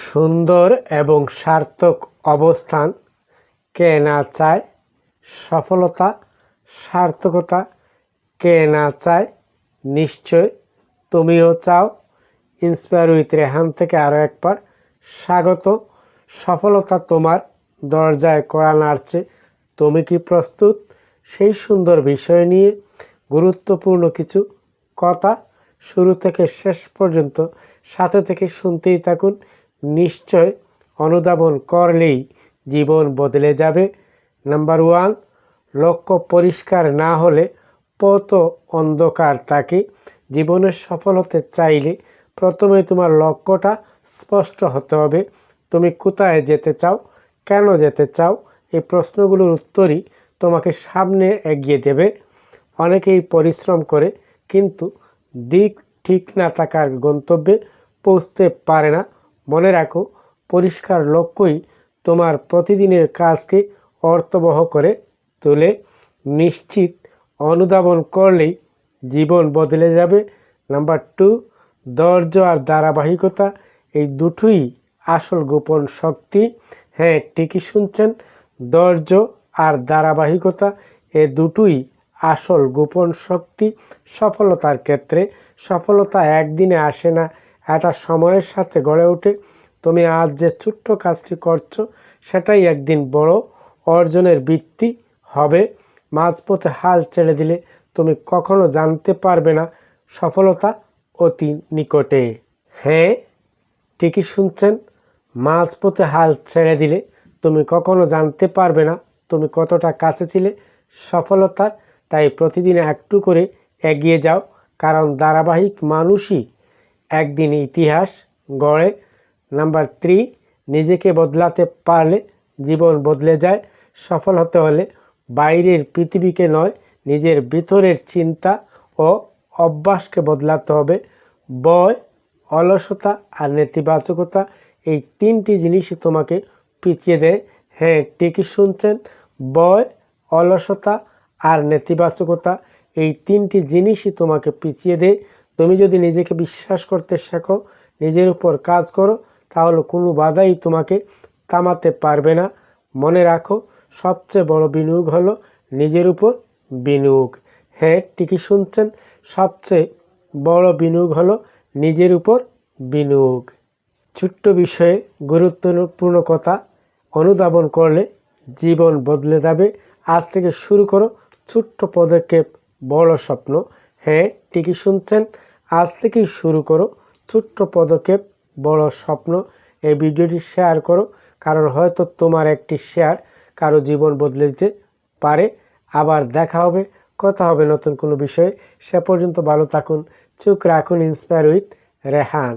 সুন্দর এবং সার্থক অবস্থান কে না চায়, সফলতা সার্থকতা কে না চায়, নিশ্চয় তুমিও চাও। ইন্সপায়ার উইথ রেহান থেকে আরও একবার স্বাগত। সফলতা তোমার দরজায় কড়া নাড়ছে, তুমি কি প্রস্তুত? সেই সুন্দর বিষয় নিয়ে গুরুত্বপূর্ণ কিছু কথা শুরু থেকে শেষ পর্যন্ত সাথে থেকে শুনতেই থাকুন। নিশ্চয় অনুধাবন করলেই জীবন বদলে যাবে। নাম্বার 1, লক্ষ্য পরিষ্কার না হলে পথ অন্ধকার থাকে। জীবনের সফল হতে চাইলে প্রথমে তোমার লক্ষ্যটা স্পষ্ট হতে হবে। তুমি কোথায় যেতে চাও, কেন যেতে চাও, এই প্রশ্নগুলোর উত্তরই তোমাকে সামনে এগিয়ে দেবে। অনেকেই পরিশ্রম করে কিন্তু দিক ঠিক না থাকার গন্তব্যে পৌঁছতে পারে না। মনে রাখো, পরিষ্কার লক্ষ্যই তোমার প্রতিদিনের কাজকে অর্থবহ করে তোলে। নিশ্চিত অনুধাবন করলেই জীবন বদলে যাবে। নাম্বার 2, ধৈর্য আর ধারাবাহিকতা, এই দুটোই আসল গোপন শক্তি। হ্যাঁ, ঠিকই শুনছেন, ধৈর্য আর ধারাবাহিকতা এ দুটোই আসল গোপন শক্তি সফলতার ক্ষেত্রে। সফলতা একদিনে আসে না, এটা সময়ের সাথে গড়ে ওঠে। তুমি আজ যে ছোট্ট কাজটি করছো সেটাই একদিন বড় অর্জনের ভিত্তি হবে। মাঝপথে হাল ছেড়ে দিলে তুমি কখনো জানতে পারবে না সফলতা অতি নিকটে। হ্যাঁ, ঠিকই শুনছেন, মাঝপথে হাল ছেড়ে দিলে তুমি কখনো জানতে পারবে না তুমি কতটা কাছে ছিলে সফলতার। তাই প্রতিদিন একটু করে এগিয়ে যাও, কারণ ধারাবাহিক মানুষই একদিন ইতিহাস গড়ে। নাম্বার 3, নিজেকে বদলাতে পারলে জীবন বদলে যায়। সফল হতে হলে বাইরের পৃথিবীকে নয়, নিজের ভিতরের চিন্তা ও অভ্যাসকে বদলাতে হবে। ভয়, অলসতা আর নেতিবাচকতা, এই তিনটি জিনিসই তোমাকে পিছিয়ে দেয়। হ্যাঁ, ঠিকই শুনছেন, ভয়, অলসতা আর নেতিবাচকতা, এই তিনটি জিনিসই তোমাকে পিছিয়ে দেয়। তুমি যদি নিজেকে বিশ্বাস করতে শেখো, নিজের উপর কাজ করো, তাহলে কোনো বাধাই তোমাকে থামাতে পারবে না। মনে রাখো, সবচেয়ে বড় বিনিয়োগ হলো নিজের উপর বিনিয়োগ। হ্যাঁ, ঠিকই শুনছেন, সবচেয়ে বড় বিনিয়োগ হলো নিজের উপর বিনিয়োগ। ছোট্ট বিষয়ে গুরুত্বপূর্ণ কথা অনুধাবন করলে জীবন বদলে যাবে। আজ থেকে শুরু করো ছোট্ট পদক্ষেপ, বড় স্বপ্ন। হ্যাঁ, ঠিকই শুনছেন, আজ থেকেই শুরু করো ছোট্ট পদক্ষেপ, বড় স্বপ্ন। এই ভিডিওটি শেয়ার করো, কারণ হয়তো তোমার একটি শেয়ার কারো জীবন বদলে দিতে পারে। আবার দেখা হবে, কথা হবে নতুন কোনো বিষয়ে। সে পর্যন্ত ভালো থাকুন, চোখ রাখুন ইন্সপায়ার উইথ রেহান।